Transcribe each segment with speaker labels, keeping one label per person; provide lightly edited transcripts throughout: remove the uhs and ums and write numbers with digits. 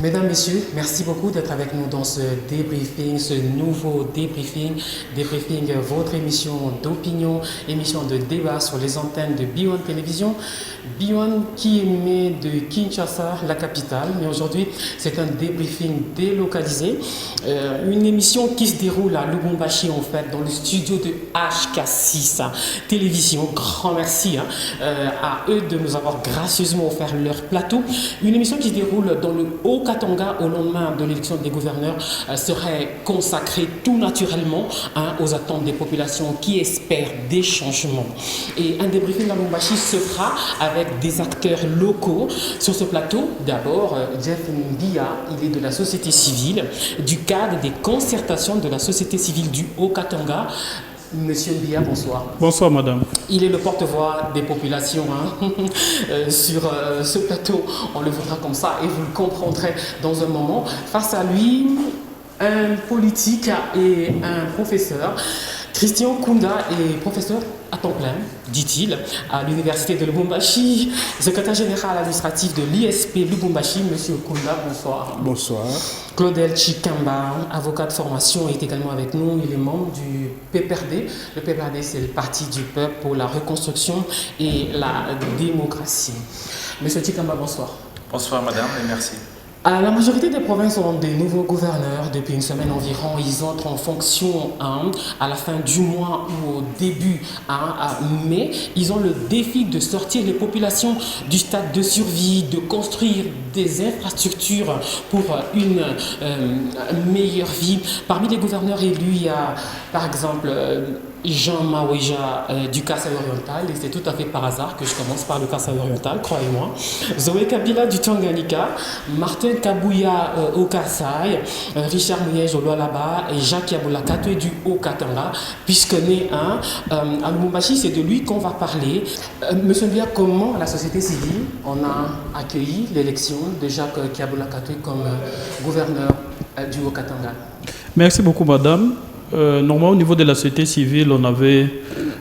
Speaker 1: Mesdames, Messieurs, merci beaucoup d'être avec nous dans ce débriefing, ce nouveau débriefing. Débriefing, votre émission d'opinion, émission de débat sur les antennes de B1 Télévision. B1 qui émet de Kinshasa, la capitale. Mais aujourd'hui, c'est un débriefing délocalisé. Une émission qui se déroule à Lubumbashi, en fait, dans le studio de HK6 Télévision. Grand merci à eux de nous avoir gracieusement offert leur plateau. Une émission qui se déroule dans le Haut-Katanga au lendemain de l'élection des gouverneurs serait consacrée tout naturellement aux attentes des populations qui espèrent des changements. Et un débriefing à Lubumbashi se fera avec des acteurs locaux sur ce plateau. D'abord, Jeff Ndia, il est de la société civile, du cadre des concertations de la société civile du Haut-Katanga. Monsieur Ndia, bonsoir.
Speaker 2: Bonsoir, madame.
Speaker 1: Il est le porte-voix des populations sur ce plateau. On le voudra comme ça et vous le comprendrez dans un moment. Face à lui, un politique et un professeur. Christian Kunda est professeur à temps plein, dit-il, à l'université de Lubumbashi, secrétaire général administratif de l'ISP Lubumbashi. Monsieur Kunda, bonsoir.
Speaker 3: Bonsoir.
Speaker 1: Claudel Chikamba, avocat de formation, est également avec nous. Il est membre du PPRD. Le PPRD, c'est le Parti du peuple pour la reconstruction et la démocratie. Monsieur Chikamba, bonsoir.
Speaker 4: Bonsoir madame et merci.
Speaker 1: La majorité des provinces ont des nouveaux gouverneurs depuis une semaine environ. Ils entrent en fonction à la fin du mois ou au début mai. Ils ont le défi de sortir les populations du stade de survie, de construire des infrastructures pour une meilleure vie. Parmi les gouverneurs élus, il y a par exemple Jean Maouija du Kasaï oriental, et c'est tout à fait par hasard que je commence par le Kasaï oriental, croyez-moi. Zoé Kabila du Tanganyika, Martin Kabouya au Kasaï, Richard Mouyej au Lualaba et Jacques Yaboulakatoué du Haut-Katanga, puisque né à Lubumbashi, c'est de lui qu'on va parler. Monsieur Ndia, comment la société civile on a accueilli l'élection de Jacques Yaboulakatoué comme gouverneur du Haut-Katanga?
Speaker 2: Merci beaucoup, madame. Normalement, au niveau de la société civile, on avait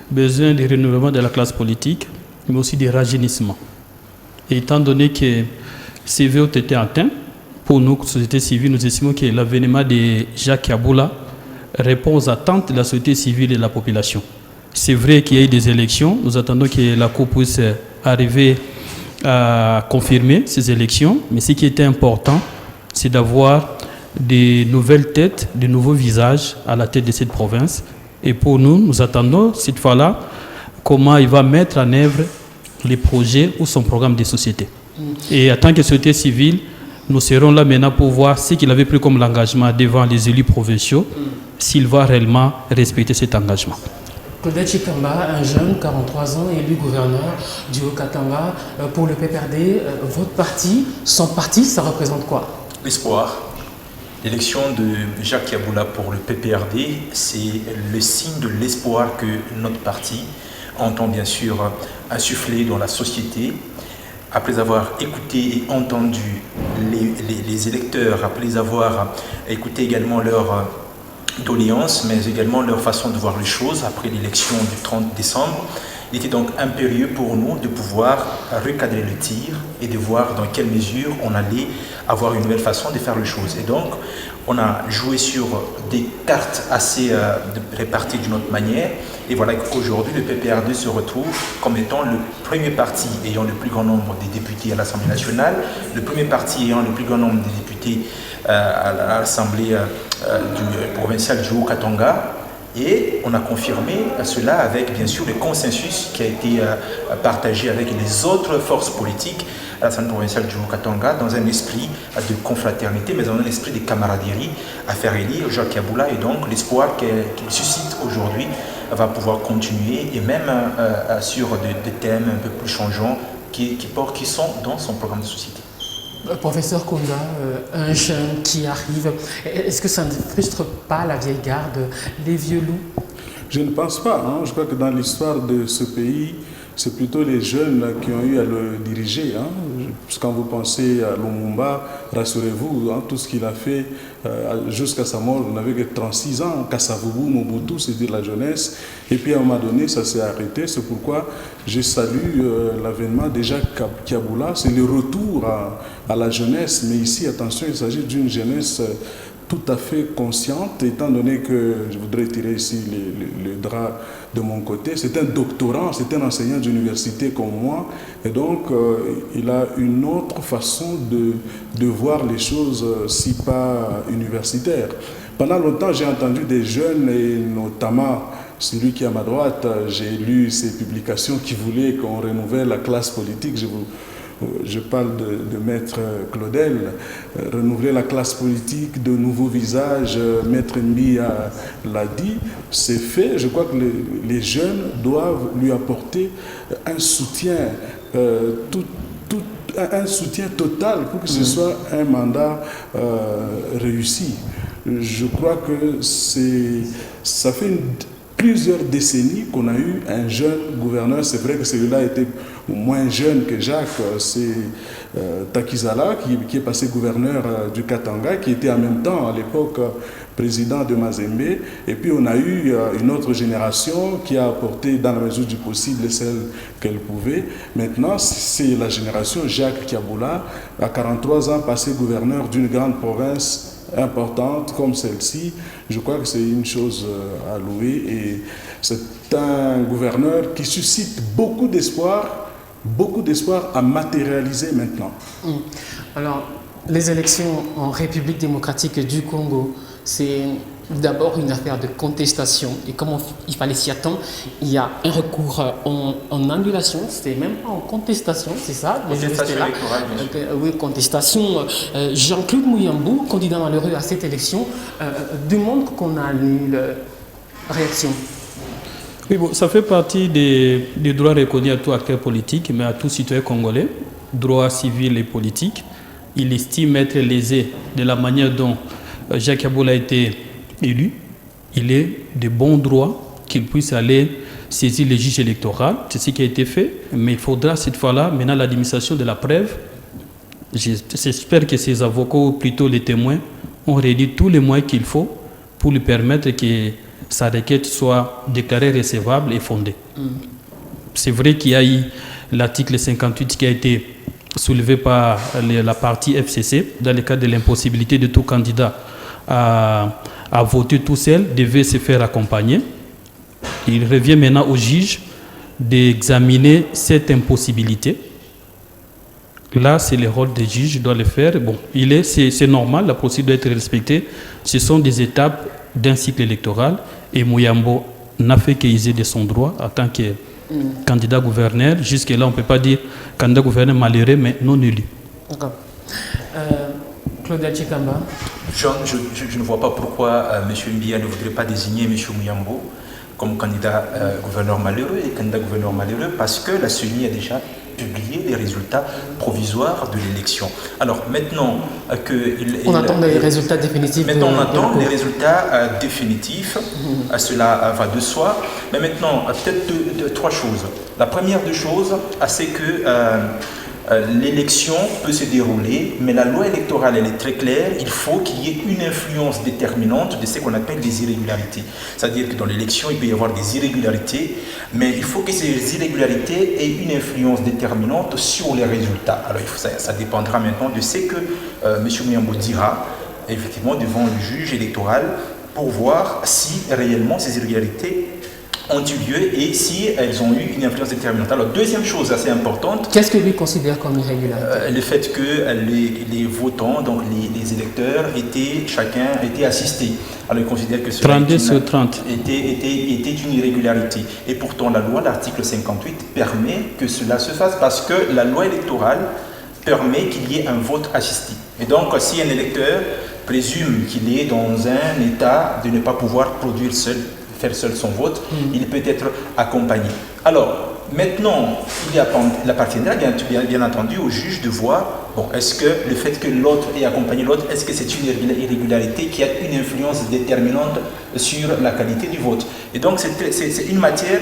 Speaker 2: besoin du renouvellement de la classe politique, mais aussi du rajeunissement. Et étant donné que ces vœux ont été atteints, pour nous, société civile, nous estimons que l'avènement de Jacques Yaboula répond aux attentes de la société civile et de la population. C'est vrai qu'il y a eu des élections. Nous attendons que la Cour puisse arriver à confirmer ces élections. Mais ce qui était important, c'est d'avoir des nouvelles têtes, de nouveaux visages à la tête de cette province. Et pour nous, nous attendons cette fois-là comment il va mettre en œuvre les projets ou son programme de société. Et en tant que société civile, nous serons là maintenant pour voir ce qu'il avait pris comme l'engagement devant les élus provinciaux, s'il va réellement respecter cet engagement.
Speaker 1: Claudel Chikamba, un jeune, 43 ans, élu gouverneur du Haut-Katanga. Pour le PPRD, votre parti, son parti, ça représente quoi?
Speaker 4: L'espoir. L'élection de Jacques Yaboula pour le PPRD, c'est le signe de l'espoir que notre parti entend bien sûr insuffler dans la société. Après avoir écouté et entendu les électeurs, après les avoir écouté également leurs doléances, mais également leur façon de voir les choses après l'élection du 30 décembre, il était donc impérieux pour nous de pouvoir recadrer le tir et de voir dans quelle mesure on allait avoir une nouvelle façon de faire les choses. Et donc, on a joué sur des cartes assez réparties d'une autre manière. Et voilà qu'aujourd'hui, le PPRD se retrouve comme étant le premier parti ayant le plus grand nombre des députés à l'Assemblée nationale, le premier parti ayant le plus grand nombre des députés à l'Assemblée provinciale du Haut-Katanga. Et on a confirmé cela avec bien sûr le consensus qui a été partagé avec les autres forces politiques à l'Assemblée provinciale du Haut-Katanga dans un esprit de confraternité, mais dans un esprit de camaraderie à faire élire Jacques Yaboula. Et donc l'espoir qu'il suscite aujourd'hui va pouvoir continuer et même sur des thèmes un peu plus changeants qui sont dans son programme de société.
Speaker 1: Professeur Kunda, un jeune qui arrive, est-ce que ça ne frustre pas la vieille garde, les vieux loups?
Speaker 3: Je ne pense pas. Je crois que dans l'histoire de ce pays, c'est plutôt les jeunes qui ont eu à le diriger. Parce que quand vous pensez à Lumumba, rassurez-vous, hein, tout ce qu'il a fait jusqu'à sa mort, vous n'avez que 36 ans. Kasavubu, Mobutu, c'était la jeunesse. Et puis à un moment donné, ça s'est arrêté. C'est pourquoi je salue l'avènement de Jacques Kiaboula. C'est le retour à la jeunesse. Mais ici, attention, il s'agit d'une jeunesse tout à fait consciente, étant donné que, je voudrais tirer ici le drap de mon côté, c'est un doctorant, c'est un enseignant d'université comme moi, et donc il a une autre façon de voir les choses, si pas universitaire. Pendant longtemps, j'ai entendu des jeunes, et notamment celui qui est à ma droite, j'ai lu ses publications qui voulaient qu'on renouvelle la classe politique. Je parle de Maître Claudel, renouveler la classe politique, de nouveaux visages. Maître Mbi l'a dit, c'est fait. Je crois que les jeunes doivent lui apporter un soutien, un soutien total pour que ce soit un mandat réussi. Je crois que ça fait plusieurs décennies qu'on a eu un jeune gouverneur. C'est vrai que celui-là était moins jeune que Jacques. C'est Takizala qui est passé gouverneur du Katanga, qui était en même temps à l'époque président de Mazembe. Et puis on a eu une autre génération qui a apporté dans la mesure du possible celle qu'elle pouvait. Maintenant, c'est la génération Jacques Kiaboula, à 43 ans, passé gouverneur d'une grande province importante comme celle-ci. Je crois que c'est une chose à louer, et c'est un gouverneur qui suscite beaucoup d'espoir à matérialiser maintenant.
Speaker 1: Alors, les élections en République démocratique du Congo, c'est d'abord une affaire de contestation, et comme il fallait s'y attendre, il y a un recours en annulation, c'est même pas en contestation, c'est ça?
Speaker 4: Contestation électorale, bien sûr.
Speaker 1: Oui, contestation. Jean-Claude Mouyambou, candidat malheureux à cette élection, demande qu'on annule. Réaction?
Speaker 2: Oui, bon, ça fait partie des droits reconnus à tout acteur politique, mais à tout citoyen congolais, droits civils et politiques. Il estime être lésé de la manière dont Jacques Kiaboula a été élu. Il est de bon droit qu'il puisse aller saisir le juge électoral. C'est ce qui a été fait, mais il faudra cette fois-là, maintenant, l'administration de la preuve. J'espère que ses avocats, ou plutôt les témoins, ont réuni tous les moyens qu'il faut pour lui permettre que sa requête soit déclarée recevable et fondée. C'est vrai qu'il y a eu l'article 58 qui a été soulevé par la partie FCC dans le cadre de l'impossibilité de tout candidat à voter tout seul, devait se faire accompagner. Il revient maintenant au juge d'examiner cette impossibilité. Là, c'est le rôle des juges, doit le faire. Bon, c'est normal, la procédure doit être respectée. Ce sont des étapes d'un cycle électoral, et Mouyambo n'a fait qu'user de son droit en tant que candidat gouverneur. Jusque-là, on ne peut pas dire candidat gouverneur malheureux, mais non élu.
Speaker 1: D'accord. Claudia Chikamba.
Speaker 4: Je ne vois pas pourquoi M. Mbia ne voudrait pas désigner M. Mouyambo comme candidat gouverneur malheureux et candidat gouverneur malheureux, parce que la CENI a déjà publié les résultats provisoires de l'élection. Alors maintenant
Speaker 1: on attend les résultats définitifs.
Speaker 4: Maintenant on attend les résultats définitifs, cela va de soi. Mais maintenant, peut-être trois choses. La première des choses, c'est que l'élection peut se dérouler, mais la loi électorale, elle est très claire. Il faut qu'il y ait une influence déterminante de ce qu'on appelle des irrégularités. C'est-à-dire que dans l'élection, il peut y avoir des irrégularités, mais il faut que ces irrégularités aient une influence déterminante sur les résultats. Alors ça dépendra maintenant de ce que M. Mouyambo dira, effectivement, devant le juge électoral, pour voir si réellement ces irrégularités ont eu lieu et si elles ont eu une influence déterminante. Alors, deuxième chose assez importante.
Speaker 1: Qu'est-ce que lui considère comme irrégularité?
Speaker 4: Le fait que les votants, donc les électeurs, chacun était assisté. Alors, il considère que cela
Speaker 2: 32 sur 30
Speaker 4: était une irrégularité. Et pourtant, la loi, l'article 58, permet que cela se fasse, parce que la loi électorale permet qu'il y ait un vote assisté. Et donc, si un électeur présume qu'il est dans un état de ne pas pouvoir faire seul son vote, il peut être accompagné. Alors, maintenant, il appartiendra bien entendu au juge de voir, est-ce que le fait que l'autre ait accompagné l'autre, est-ce que c'est une irrégularité qui a une influence déterminante sur la qualité du vote? Et donc, c'est une matière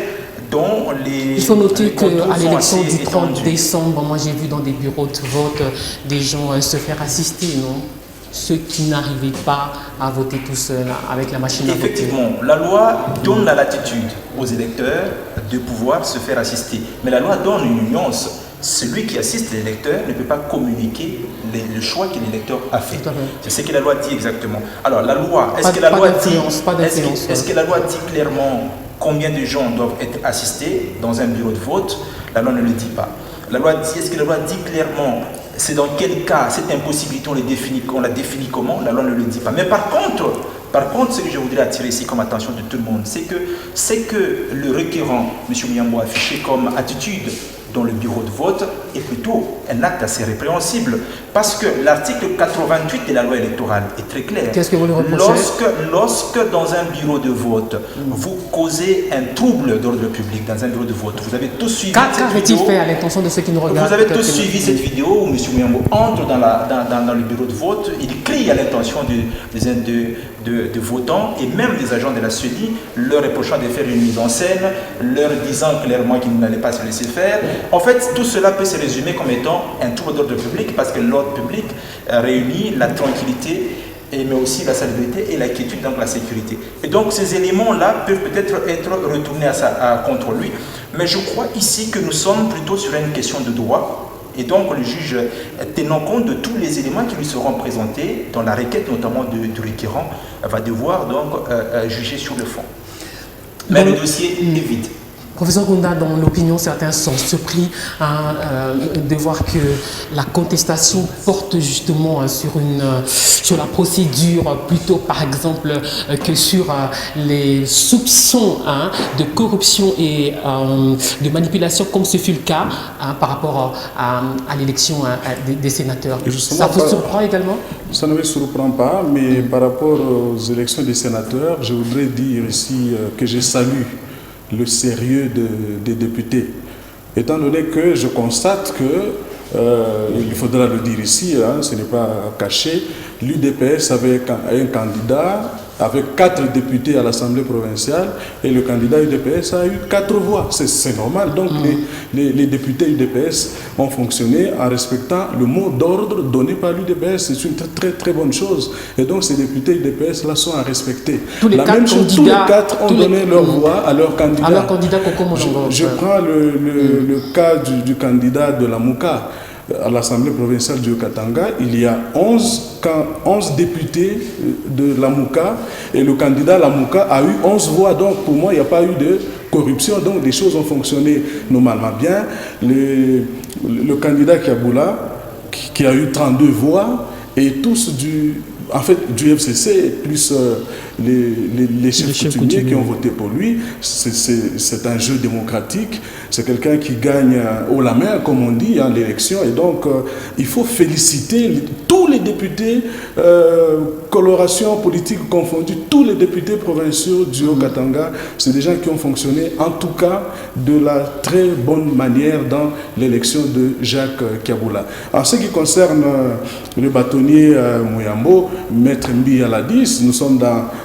Speaker 4: dont les...
Speaker 1: Il faut noter qu'à l'élection
Speaker 4: assez
Speaker 1: du 30
Speaker 4: étendus.
Speaker 1: décembre, moi j'ai vu dans des bureaux de vote des gens se faire assister, non? Ceux qui n'arrivaient pas à voter tout seuls avec la machine à voter.
Speaker 4: Effectivement, la loi donne la latitude aux électeurs de pouvoir se faire assister. Mais la loi donne une nuance. Celui qui assiste l'électeur ne peut pas communiquer le choix que l'électeur a fait. C'est ce que la loi dit exactement. Alors, la loi, est-ce que la loi dit clairement combien de gens doivent être assistés dans un bureau de vote? La loi ne le dit pas. La loi dit, est-ce que la loi dit clairement c'est dans quel cas cette impossibilité on la définit comment? La loi ne le dit pas. Mais par contre, ce que je voudrais attirer ici comme attention de tout le monde, c'est que le requérant, M. Muyambo, a affiché comme attitude dans le bureau de vote est plutôt un acte assez répréhensible. Parce que l'article 88 de la loi électorale est très clair.
Speaker 1: Qu'est-ce que vous lui reprochez?
Speaker 4: Lorsque dans un bureau de vote, vous causez un trouble d'ordre public dans un bureau de vote, vous avez tous suivi cette vidéo.
Speaker 1: Fait à l'intention de ceux qui nous regardent?
Speaker 4: Vous avez tous suivi cette vidéo où M. Muyambo entre dans le bureau de vote, il crie à l'intention de votants et même des agents de la CENI, leur reprochant de faire une mise en scène, leur disant clairement qu'ils n'allaient pas se laisser faire. En fait, tout cela peut se résumer comme étant un trouble d'ordre public parce que l'ordre public réunit la tranquillité, mais aussi la salubrité et la quiétude, donc la sécurité. Et donc ces éléments-là peuvent peut-être être retournés contre lui. Mais je crois ici que nous sommes plutôt sur une question de droit. Et donc le juge, tenant compte de tous les éléments qui lui seront présentés, dans la requête notamment du requérant, va devoir donc juger sur le fond. Mais le dossier est vide.
Speaker 1: Professeur Kounda, dans l'opinion, certains sont surpris de voir que la contestation porte justement sur la procédure, plutôt par exemple que sur les soupçons de corruption et de manipulation, comme ce fut le cas par rapport à l'élection des sénateurs. Ça vous surprend également?
Speaker 3: Ça ne me surprend pas, mais par rapport aux élections des sénateurs, je voudrais dire ici que je salue le sérieux des députés. Étant donné que je constate que, il faudra le dire ici, ce n'est pas caché, l'UDPS avait un candidat avec 4 députés à l'Assemblée provinciale et le candidat UDPS a eu 4 voix. C'est normal. Donc les députés UDPS ont fonctionné en respectant le mot d'ordre donné par l'UDPS. C'est une très très bonne chose. Et donc ces députés UDPS là sont à respecter. La même chose, tous les 4 ont donné leur voix à leur candidat. Je prends le cas du candidat de la Mouka. À l'Assemblée provinciale du Haut-Katanga, il y a 11 députés de la Mouka et le candidat la Mouka a eu 11 voix. Donc pour moi, il n'y a pas eu de corruption. Donc les choses ont fonctionné normalement bien. Le candidat Kiaboula, qui a eu 32 voix, et tous du FCC, plus les chefs coutumiers qui ont voté pour lui. C'est un jeu démocratique. C'est quelqu'un qui gagne haut la main, comme on dit, en l'élection. Et donc, il faut féliciter tous les députés, coloration politique confondue, tous les députés provinciaux du Haut-Katanga. C'est des gens qui ont fonctionné, en tout cas, de la très bonne manière dans l'élection de Jacques Kiaboula. En ce qui concerne le bâtonnier Muyambo, Maître Mbi l'a dit, nous sommes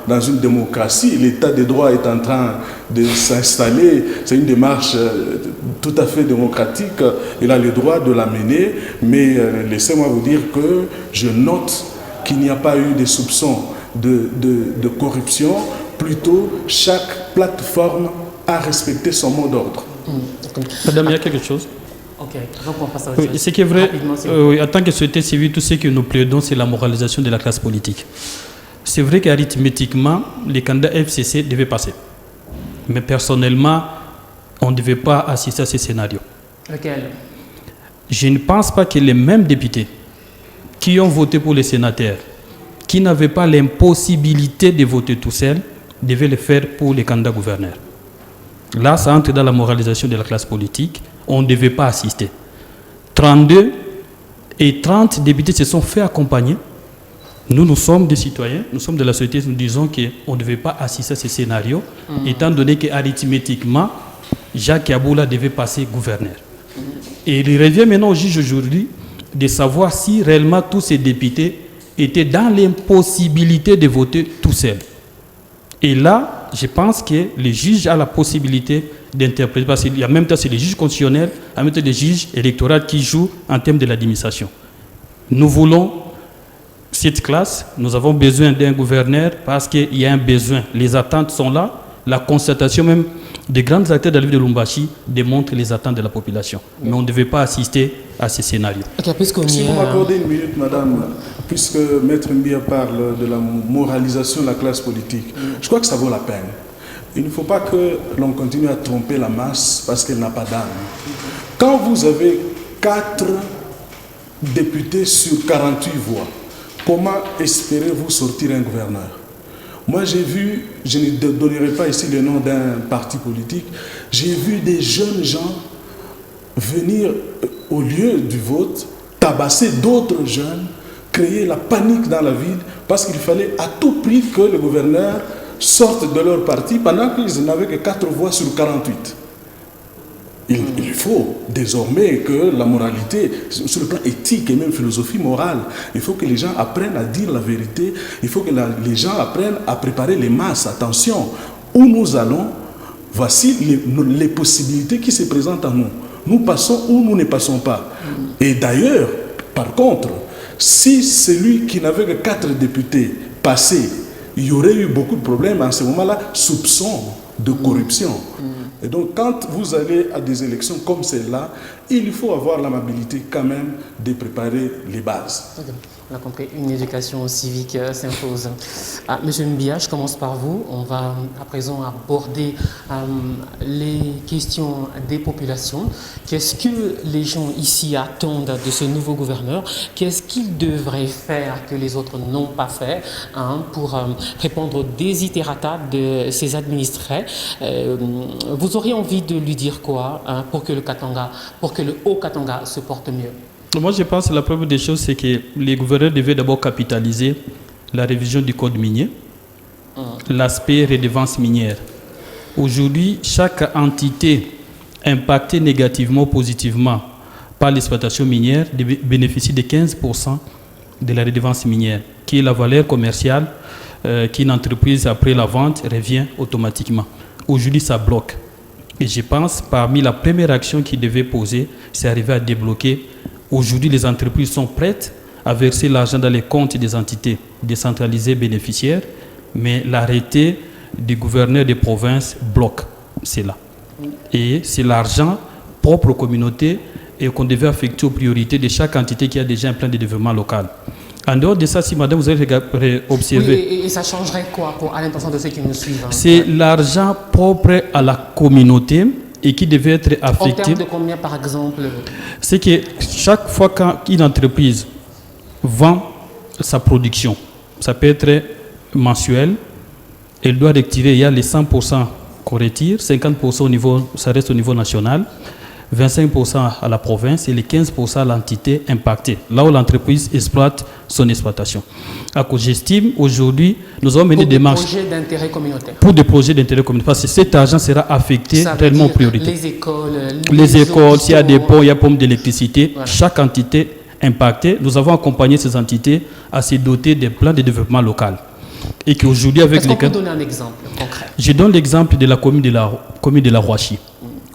Speaker 3: dans une démocratie, l'état de droit est en train de s'installer, c'est une démarche tout à fait démocratique, il a le droit de la mener, mais laissez-moi vous dire que je note qu'il n'y a pas eu de soupçons de corruption, plutôt chaque plateforme a respecté son mot d'ordre.
Speaker 2: Madame, il y a quelque chose.
Speaker 1: Ok, donc on passe à autre chose.
Speaker 2: Ce qui est vrai, en tant que société civile, tout ce que nous plaidons, c'est la moralisation de la classe politique. C'est vrai qu'arithmétiquement, les candidats FCC devaient passer. Mais personnellement, on ne devait pas assister à ces scénarios.
Speaker 1: Lequel?
Speaker 2: Je ne pense pas que les mêmes députés qui ont voté pour les sénateurs, qui n'avaient pas l'impossibilité de voter tout seuls, devaient le faire pour les candidats gouverneurs. Là, ça entre dans la moralisation de la classe politique. On ne devait pas assister. 32 et 30 députés se sont fait accompagner. Nous sommes des citoyens, nous sommes de la société, nous disons qu'on ne devait pas assister à ces scénarios, étant donné qu'arithmétiquement, Jacques Kiaboula devait passer gouverneur. Et il revient maintenant au juge aujourd'hui de savoir si réellement tous ces députés étaient dans l'impossibilité de voter tout seuls. Et là, je pense que le juge a la possibilité d'interpréter, parce qu'il y a même temps c'est les juges constitutionnels, en même temps les juges électoraux qui jouent en termes de l'administration. Nous voulons cette classe, nous avons besoin d'un gouverneur parce qu'il y a un besoin. Les attentes sont là, la constatation même des grands acteurs de la vie de Lubumbashi démontre les attentes de la population. Mais on ne devait pas assister à ces scénarios.
Speaker 3: Si vous m'accordez une minute, madame, puisque Maître Mbia parle de la moralisation de la classe politique, je crois que ça vaut la peine. Il ne faut pas que l'on continue à tromper la masse parce qu'elle n'a pas d'âme. Quand vous avez 4 députés sur 48 voix, comment espérez-vous sortir un gouverneur? Moi, j'ai vu, je ne donnerai pas ici le nom d'un parti politique, j'ai vu des jeunes gens venir au lieu du vote, tabasser d'autres jeunes, créer la panique dans la ville, parce qu'il fallait à tout prix que le gouverneur sorte de leur parti pendant qu'ils n'avaient que 4 voix sur 48. Il faut désormais que la moralité, sur le plan éthique et même philosophie morale, il faut que les gens apprennent à dire la vérité, il faut que les gens apprennent à préparer les masses. Attention, où nous allons, voici les possibilités qui se présentent à nous. Nous passons ou nous ne passons pas. Et d'ailleurs, par contre, si celui qui n'avait que 4 députés passait, il y aurait eu beaucoup de problèmes à ce moment-là, soupçons de corruption. Et donc, quand vous allez à des élections comme celle-là, il faut avoir l'amabilité quand même de préparer les bases.
Speaker 1: On a compris, une éducation civique s'impose. Monsieur Mbia, je commence par vous. On va à présent aborder les questions des populations. Qu'est-ce que les gens ici attendent de ce nouveau gouverneur? Qu'est-ce qu'il devrait faire que les autres n'ont pas fait pour répondre aux desiderata de ses administrés? Vous auriez envie de lui dire quoi pour que le Haut-Katanga se porte mieux?
Speaker 2: Moi, je pense que la première des choses, c'est que les gouverneurs devaient d'abord capitaliser la révision du code minier, l'aspect redevance minière. Aujourd'hui, chaque entité impactée négativement ou positivement par l'exploitation minière bénéficie de 15% de la redevance minière, qui est la valeur commerciale qu'une entreprise, après la vente, revient automatiquement. Aujourd'hui, ça bloque. Et je pense, parmi la première action qu'ils devaient poser, c'est arriver à débloquer. Aujourd'hui, les entreprises sont prêtes à verser l'argent dans les comptes des entités décentralisées bénéficiaires, mais l'arrêté du gouverneur des provinces bloque cela. Et c'est l'argent propre aux communautés et qu'on devait affecter aux priorités de chaque entité qui a déjà un plan de développement local. En dehors de ça, si madame, vous avez observé...
Speaker 1: Oui, et ça changerait quoi à l'intention de ceux qui nous suivent?
Speaker 2: C'est l'argent propre à la communauté et qui devait être affecté.
Speaker 1: En termes de combien, par exemple?
Speaker 2: C'est que chaque fois qu'une entreprise vend sa production, ça peut être mensuel, elle doit retirer, il y a les 100% qu'on retire, 50% au niveau, ça reste au niveau national, 25% à la province et les 15% à l'entité impactée, là où l'entreprise exploite son exploitation. J'estime aujourd'hui, nous avons mené des démarches pour des projets d'intérêt communautaire, parce que cet argent sera affecté réellement aux priorités. Les écoles, s'il y a des ponts, il y a pommes d'électricité, voilà. Chaque entité impactée, nous avons accompagné ces entités à se doter des plans de développement local. Et qu'aujourd'hui, avec
Speaker 1: les... Est-ce qu'on peut donner un exemple concret?
Speaker 2: Je donne l'exemple de la commune de la Rouachi.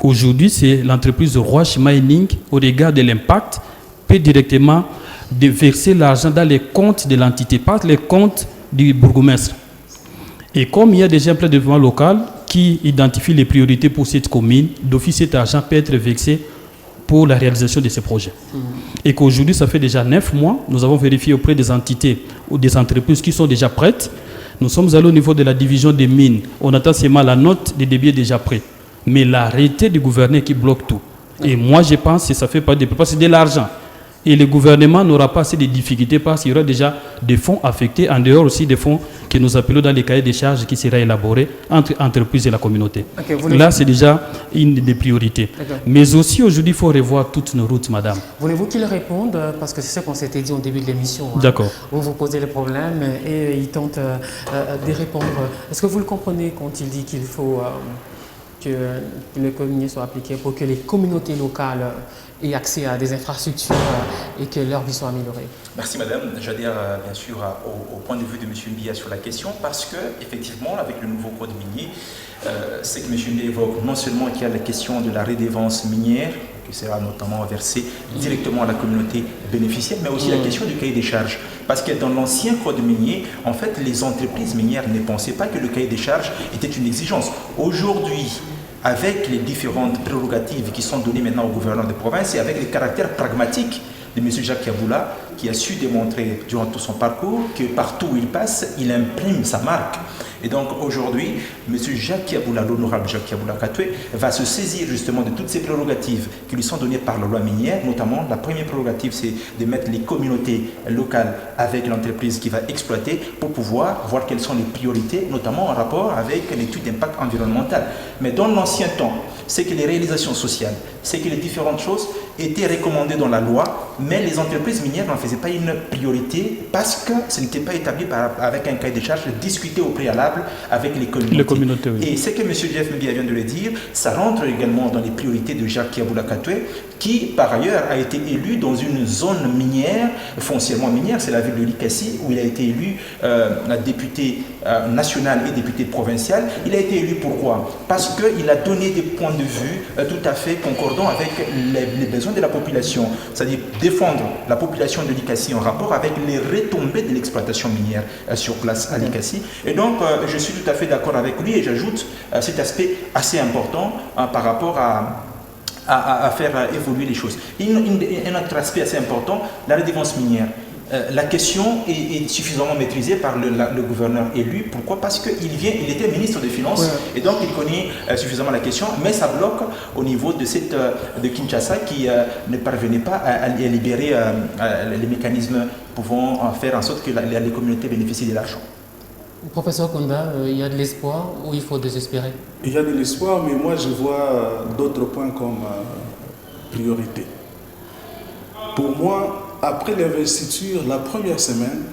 Speaker 2: Aujourd'hui, c'est l'entreprise Rouachi Mining, au regard de l'impact, peut directement verser l'argent dans les comptes de l'entité, pas les comptes du bourgmestre. Et comme il y a déjà un plan de développement local qui identifie les priorités pour cette commune, d'office cet argent peut être versé pour la réalisation de ces projets. Et qu'aujourd'hui, ça fait déjà 9 mois, nous avons vérifié auprès des entités ou des entreprises qui sont déjà prêtes. Nous sommes allés au niveau de la division des mines. On attend seulement la note de débit déjà prête. Mais l'arrêté du gouverneur qui bloque tout. Et moi, je pense que ça fait pas de... Parce que c'est de l'argent. Et le gouvernement n'aura pas assez de difficultés parce qu'il y aura déjà des fonds affectés, en dehors aussi des fonds que nous appelons dans les cahiers des charges qui sera élaboré entre entreprises et la communauté. Okay, là, c'est déjà une des priorités. Okay. Mais aussi, aujourd'hui, il faut revoir toutes nos routes, madame.
Speaker 1: Voulez-vous qu'il réponde? Parce que c'est ce qu'on s'était dit au début de l'émission.
Speaker 2: D'accord.
Speaker 1: Vous vous posez les problèmes et il tente de répondre. Est-ce que vous le comprenez quand il dit qu'il faut... que le code minier soit appliqué pour que les communautés locales aient accès à des infrastructures et que leur vie soit améliorée.
Speaker 4: Merci madame. J'adhère bien sûr au point de vue de M. Mbia sur la question parce que effectivement avec le nouveau code minier, c'est que M. Mbia évoque non seulement qu'il y a la question de la redevance minière, qui sera notamment versée directement à la communauté bénéficiaire, mais aussi la question du cahier des charges. Parce que dans l'ancien code minier, en fait, les entreprises minières ne pensaient pas que le cahier des charges était une exigence. Aujourd'hui, avec les différentes prérogatives qui sont données maintenant au gouverneur de province et avec le caractère pragmatique de M. Jacques Yabula, qui a su démontrer durant tout son parcours que partout où il passe, il imprime sa marque. Et donc aujourd'hui, M. Jacques Yabula, l'honorable Jacques Yabula Katoué, va se saisir justement de toutes ces prérogatives qui lui sont données par la loi minière. Notamment, la première prérogative, c'est de mettre les communautés locales avec l'entreprise qui va exploiter pour pouvoir voir quelles sont les priorités, notamment en rapport avec l'étude d'impact environnemental. Mais dans l'ancien temps, c'est que les réalisations sociales, c'est que les différentes choses étaient recommandées dans la loi, mais les entreprises minières n'en faisaient pas une priorité parce que ce n'était pas établi avec un cahier de charges discuté au préalable avec les communautés. Oui. Et ce que M. Jeff Mbia vient de le dire, ça rentre également dans les priorités de Jacques Yabula Katoué, qui par ailleurs a été élu dans une zone minière, foncièrement minière, c'est la ville de Likassi, où il a été élu député national et député provincial. Il a été élu pourquoi? Parce qu'il a donné des points de vue tout à fait concordants avec les besoins de la population, c'est-à-dire défendre la population de Likassi en rapport avec les retombées de l'exploitation minière sur place à Likassi. Et donc, je suis tout à fait d'accord avec lui et j'ajoute cet aspect assez important par rapport à faire évoluer les choses. Un autre aspect assez important, la redevance minière. La question est suffisamment maîtrisée par le gouverneur élu. Pourquoi? Parce qu'il était ministre des Finances et donc il connaît suffisamment la question, mais ça bloque au niveau de Kinshasa qui ne parvenait pas à libérer les mécanismes pouvant faire en sorte que les communautés bénéficient de l'argent.
Speaker 1: Professeur Konda, il y a de l'espoir ou il faut désespérer?
Speaker 3: Il y a de l'espoir, mais moi je vois d'autres points comme priorité. Pour moi, après l'investiture, la première semaine,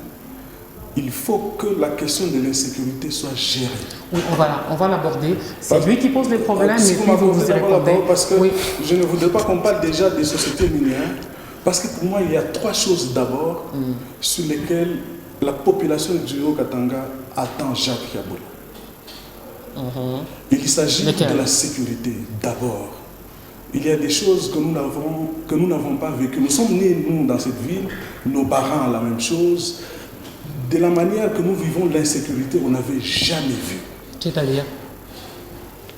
Speaker 3: il faut que la question de l'insécurité soit gérée. Oui,
Speaker 1: on va l'aborder. C'est lui qui pose les problèmes, mais puis vous y répondez.
Speaker 3: Parce que je ne voudrais pas qu'on parle déjà des sociétés minières, parce que pour moi, il y a trois choses d'abord sur lesquelles la population du Haut-Katanga attend Jacques Yabula. Il s'agit de la sécurité d'abord. Il y a des choses que nous n'avons pas vécues. Nous sommes nés, nous, dans cette ville, nos parents, la même chose. De la manière que nous vivons l'insécurité, on n'avait jamais vu.
Speaker 1: C'est-à-dire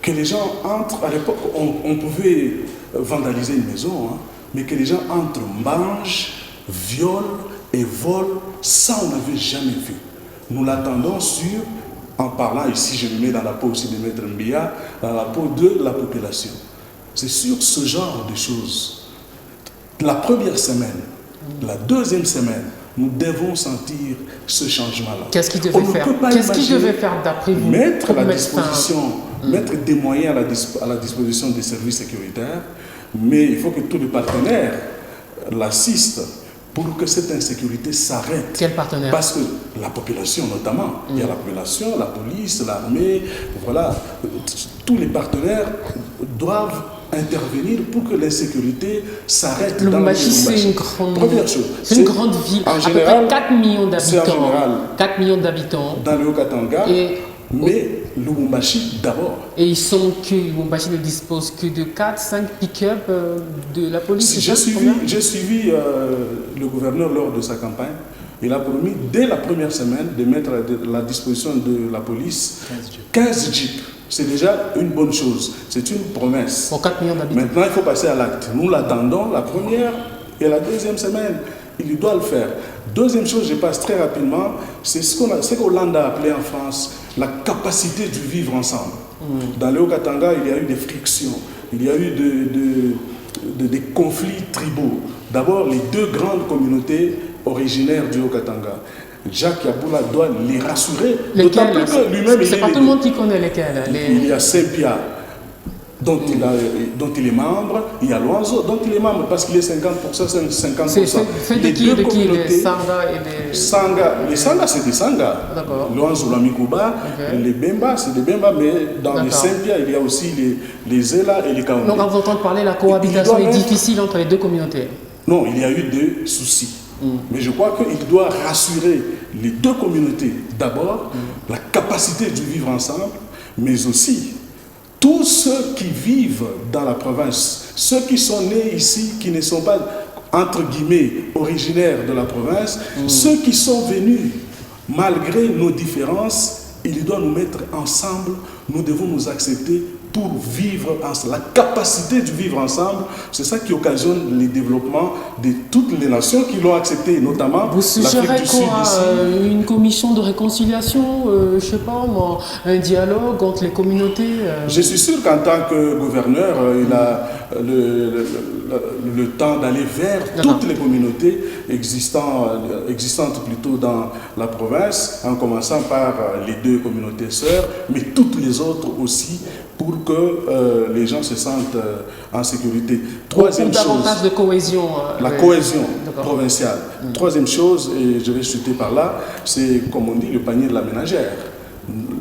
Speaker 3: que les gens entrent, à l'époque, on pouvait vandaliser une maison, mais que les gens entrent, mangent, violent et volent, ça on n'avait jamais vu. Nous l'attendons en parlant ici, je me mets dans la peau aussi de Maître Mbia, dans la peau de la population. C'est sur ce genre de choses. La première semaine, la deuxième semaine, nous devons sentir ce changement-là.
Speaker 1: Qu'est-ce qu'il devait faire? Qu'est-ce qu'il devait faire d'après vous?
Speaker 3: Mettre des moyens à la disposition des services sécuritaires, mais il faut que tous les partenaires l'assistent pour que cette insécurité s'arrête.
Speaker 1: Quel partenaire?
Speaker 3: Parce que la population notamment, il y a la population, la police, l'armée, voilà, tous les partenaires doivent intervenir pour que l'insécurité s'arrête.
Speaker 1: Lubumbashi, c'est une grande ville,
Speaker 3: en
Speaker 1: à
Speaker 3: général,
Speaker 1: peu près 4 millions d'habitants.
Speaker 3: 4
Speaker 1: millions d'habitants.
Speaker 3: Dans le Haut-Katanga, mais Lubumbashi d'abord.
Speaker 1: Et Lubumbashi ne dispose que de 4-5 pick-up de la police.
Speaker 3: J'ai suivi le gouverneur lors de sa campagne. Il a promis dès la première semaine de mettre à la disposition de la police 15 jeeps. C'est déjà une bonne chose. C'est une promesse.
Speaker 1: Pour 4 millions d'habitants.
Speaker 3: Maintenant, il faut passer à l'acte. Nous l'attendons la première et la deuxième semaine. Il doit le faire. Deuxième chose, je passe très rapidement, c'est ce qu'Hollande a appelé en France la capacité du vivre ensemble. Dans le Haut-Katanga, il y a eu des frictions, il y a eu des conflits tribaux. D'abord, les deux grandes communautés originaires du Haut-Katanga. Jacques Yabula doit les rassurer.
Speaker 1: Lesquels? C'est pas tout le monde qui connaît lesquels.
Speaker 3: Il y a Saint-Pierre, dont il est membre, il y a Luanzo, dont il est membre, parce qu'il est 50%, 50%.
Speaker 1: C'est de qui, les Sanga et les...
Speaker 3: Sanga, les Sanga, c'est des Sanga.
Speaker 1: D'accord.
Speaker 3: Luanzo, l'Amikuba, les Bemba, c'est des Bemba, mais dans les Saint-Pierre, il y a aussi les Zela et les Kaoundé.
Speaker 1: Donc, quand vous entendez parler, la cohabitation est difficile entre les deux communautés.
Speaker 3: Non, il y a eu des soucis. Mais je crois qu'il doit rassurer les deux communautés. D'abord, la capacité de vivre ensemble, mais aussi tous ceux qui vivent dans la province, ceux qui sont nés ici, qui ne sont pas, entre guillemets, originaires de la province, ceux qui sont venus, malgré nos différences, il doit nous mettre ensemble, nous devons nous accepter pour vivre ensemble. La capacité de vivre ensemble, c'est ça qui occasionne le développement de toutes les nations qui l'ont accepté, notamment
Speaker 1: l'Afrique du Sud. Vous suggérez quoi, une commission de réconciliation, je ne sais pas moi, un dialogue entre les communautés
Speaker 3: Je suis sûr qu'en tant que gouverneur, il a le temps d'aller vers toutes les communautés existantes plutôt dans la province, en commençant par les deux communautés sœurs, mais toutes les autres aussi, pour que les gens se sentent en sécurité. Troisième chose,
Speaker 1: davantage de cohésion.
Speaker 3: La cohésion provinciale. Troisième chose, et je vais chuter par là, c'est, comme on dit, le panier de la ménagère.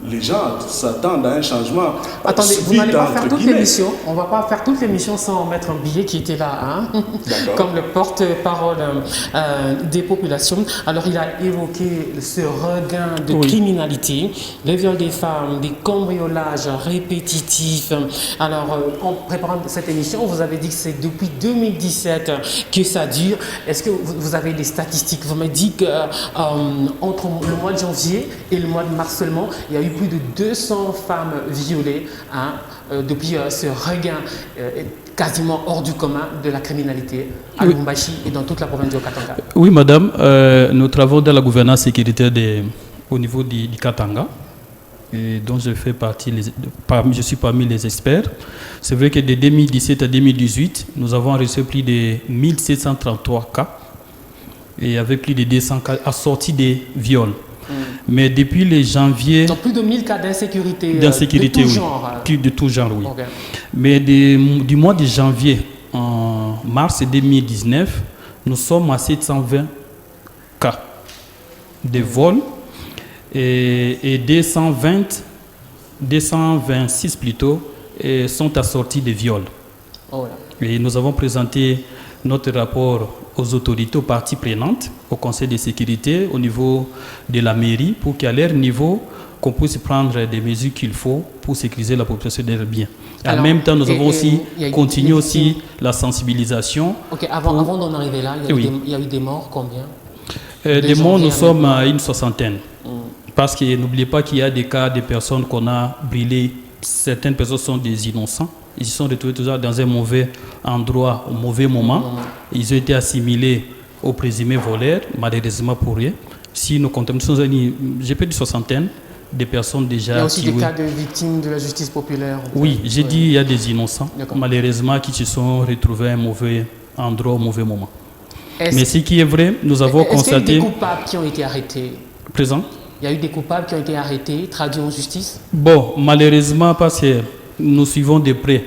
Speaker 3: Les gens s'attendent à un changement.
Speaker 1: Attendez, vous n'allez pas faire toute l'émission. On ne va pas faire toute l'émission sans mettre un billet qui était là, hein, comme le porte-parole des populations. Alors, il a évoqué ce regain de criminalité, le viol des femmes, des cambriolages répétitifs. Alors, en préparant cette émission, vous avez dit que c'est depuis 2017 que ça dure. Est-ce que vous avez des statistiques? Vous m'avez dit qu'entre le mois de janvier et le mois de mars seulement, il y a eu plus de 200 femmes violées depuis ce regain quasiment hors du commun de la criminalité à Lubumbashi et dans toute la province du Katanga.
Speaker 2: Oui, madame, nous travaillons dans la gouvernance sécuritaire au niveau du Katanga, et dont je fais partie, je suis parmi les experts. C'est vrai que de 2017 à 2018, nous avons reçu plus de 1733 cas et avec plus de 200 cas assortis des viols. Mais depuis le janvier...
Speaker 1: Donc plus de 1000 cas d'insécurité
Speaker 2: de tout
Speaker 1: genre.
Speaker 2: De tout genre, oui.
Speaker 1: Okay.
Speaker 2: Mais du mois de janvier en mars 2019, nous sommes à 720 cas de vols et 226 plutôt sont assortis de viols.
Speaker 1: Oh là.
Speaker 2: Et nous avons présenté notre rapport aux autorités, aux parties prenantes, au Conseil de sécurité, au niveau de la mairie, pour qu'à leur niveau, qu'on puisse prendre des mesures qu'il faut pour sécuriser la population de leurs biens. En même temps, nous avons aussi continué aussi la sensibilisation.
Speaker 1: Ok, avant d'en arriver là, il y a eu des morts, combien?
Speaker 2: Des morts, nous sommes à une soixantaine. Parce que n'oubliez pas qu'il y a des cas de personnes qu'on a brûlées. Certaines personnes sont des innocents. Ils se sont retrouvés toujours dans un mauvais endroit, au mauvais moment. Ils ont été assimilés aux présumés voleurs, malheureusement pour eux. Si nous comptons, j'ai plus de soixantaine de personnes déjà.
Speaker 1: Il y a aussi
Speaker 2: des
Speaker 1: cas de victimes de la justice populaire.
Speaker 2: Oui, j'ai dit il y a des innocents, malheureusement, qui se sont retrouvés à un mauvais endroit, au mauvais moment. Mais ce qui est vrai, nous avons constaté...
Speaker 1: Est-ce qu'il y a eu des coupables qui ont été arrêtés?
Speaker 2: Présent?
Speaker 1: Il y a eu des coupables qui ont été arrêtés, traduits en justice?
Speaker 2: Bon, malheureusement, parce que nous suivons de près.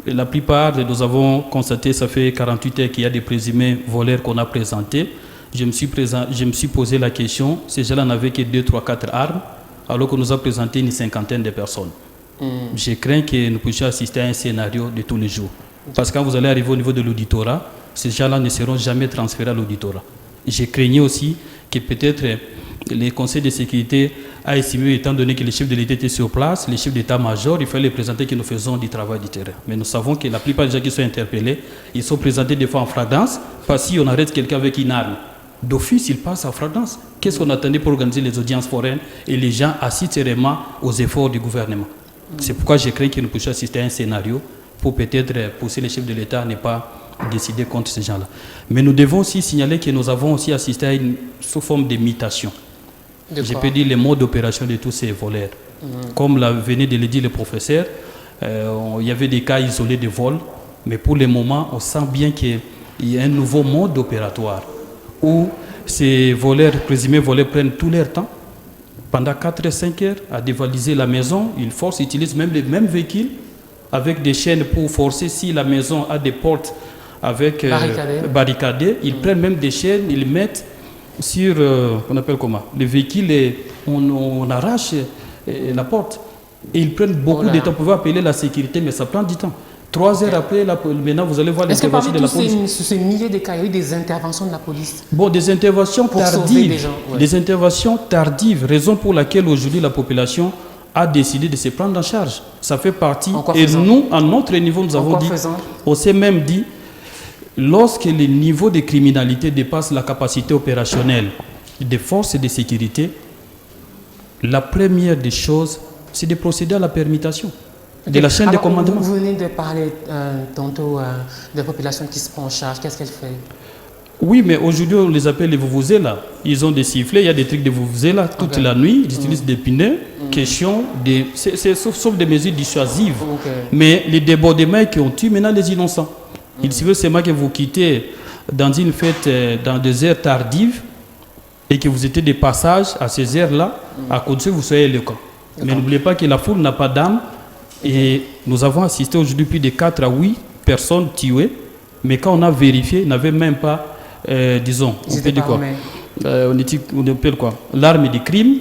Speaker 2: Et la plupart, nous avons constaté, ça fait 48 heures qu'il y a des présumés voleurs qu'on a présentés. Je me suis posé la question, ces gens-là n'avaient que 2, 3, 4 armes, alors qu'on nous a présenté une cinquantaine de personnes. Je crains que nous puissions assister à un scénario de tous les jours. Parce que quand vous allez arriver au niveau de l'auditorat, ces gens-là ne seront jamais transférés à l'auditorat. Je craignais aussi que peut-être les conseils de sécurité a estimé, étant donné que les chefs de l'État étaient sur place, les chefs d'état-major, il fallait les présenter que nous faisons du travail du terrain. Mais nous savons que la plupart des gens qui sont interpellés, ils sont présentés des fois en flagrance, parce que si on arrête quelqu'un avec une arme, d'office, il passe en flagrance. Qu'est-ce qu'on attendait pour organiser les audiences foraines et les gens assistent sérieusement aux efforts du gouvernement? C'est pourquoi je crains que nous puissions assister à un scénario pour peut-être pousser les chefs de l'État à ne pas décider contre ces gens-là. Mais nous devons aussi signaler que nous avons aussi assisté à une sous forme de mutation. Je peux dire les modes d'opération de tous ces voleurs. Comme venait de le dire le professeur, il y avait des cas isolés de vol, mais pour le moment, on sent bien qu'il y a un nouveau mode opératoire où ces voleurs, présumés voleurs, prennent tout leur temps, pendant 4 et 5 heures, à dévaliser la maison. Une force utilise même les mêmes véhicules avec des chaînes pour forcer si la maison a des portes avec barricadées. Ils prennent même des chaînes, ils mettent sur, on appelle comment, les véhicules et on arrache la porte. Et ils prennent beaucoup de temps. Vous pouvez appeler la sécurité, mais ça prend du temps. 3 heures après, maintenant vous allez voir l'intervention de la police.
Speaker 1: Est-ce que parmi tous ces milliers de cas, il y a eu des interventions de la police?
Speaker 2: Bon, des interventions tardives. Des interventions tardives, raison pour laquelle aujourd'hui la population a décidé de se prendre en charge. Ça fait partie. Et nous, à notre niveau, nous avons dit, on s'est même dit, lorsque le niveau de criminalité dépasse la capacité opérationnelle des forces de sécurité, la première des choses, c'est de procéder à la permutation de la chaîne de commandement.
Speaker 1: Vous venez de parler tantôt des populations qui se prennent en charge. Qu'est-ce qu'elles font?
Speaker 2: Oui, mais aujourd'hui, on les appelle les vuvuzelas. Ils ont des sifflets, il y a des trucs de vuvuzelas toute la nuit. Ils utilisent des pineux. Question de... sauf des mesures dissuasives. Mais les débordements qui ont tué maintenant les innocents. Il suffit seulement que vous quittez dans une fête, dans des heures tardives, et que vous étiez de passage à ces heures-là, à condition que vous soyez éloquent. Mais n'oubliez pas que la foule n'a pas d'âme. Et nous avons assisté aujourd'hui plus de 4 à 8 personnes tuées. Mais quand on a vérifié, ils n'avaient même pas, disons, on peut dire quoi, on appelle quoi, l'arme du crime.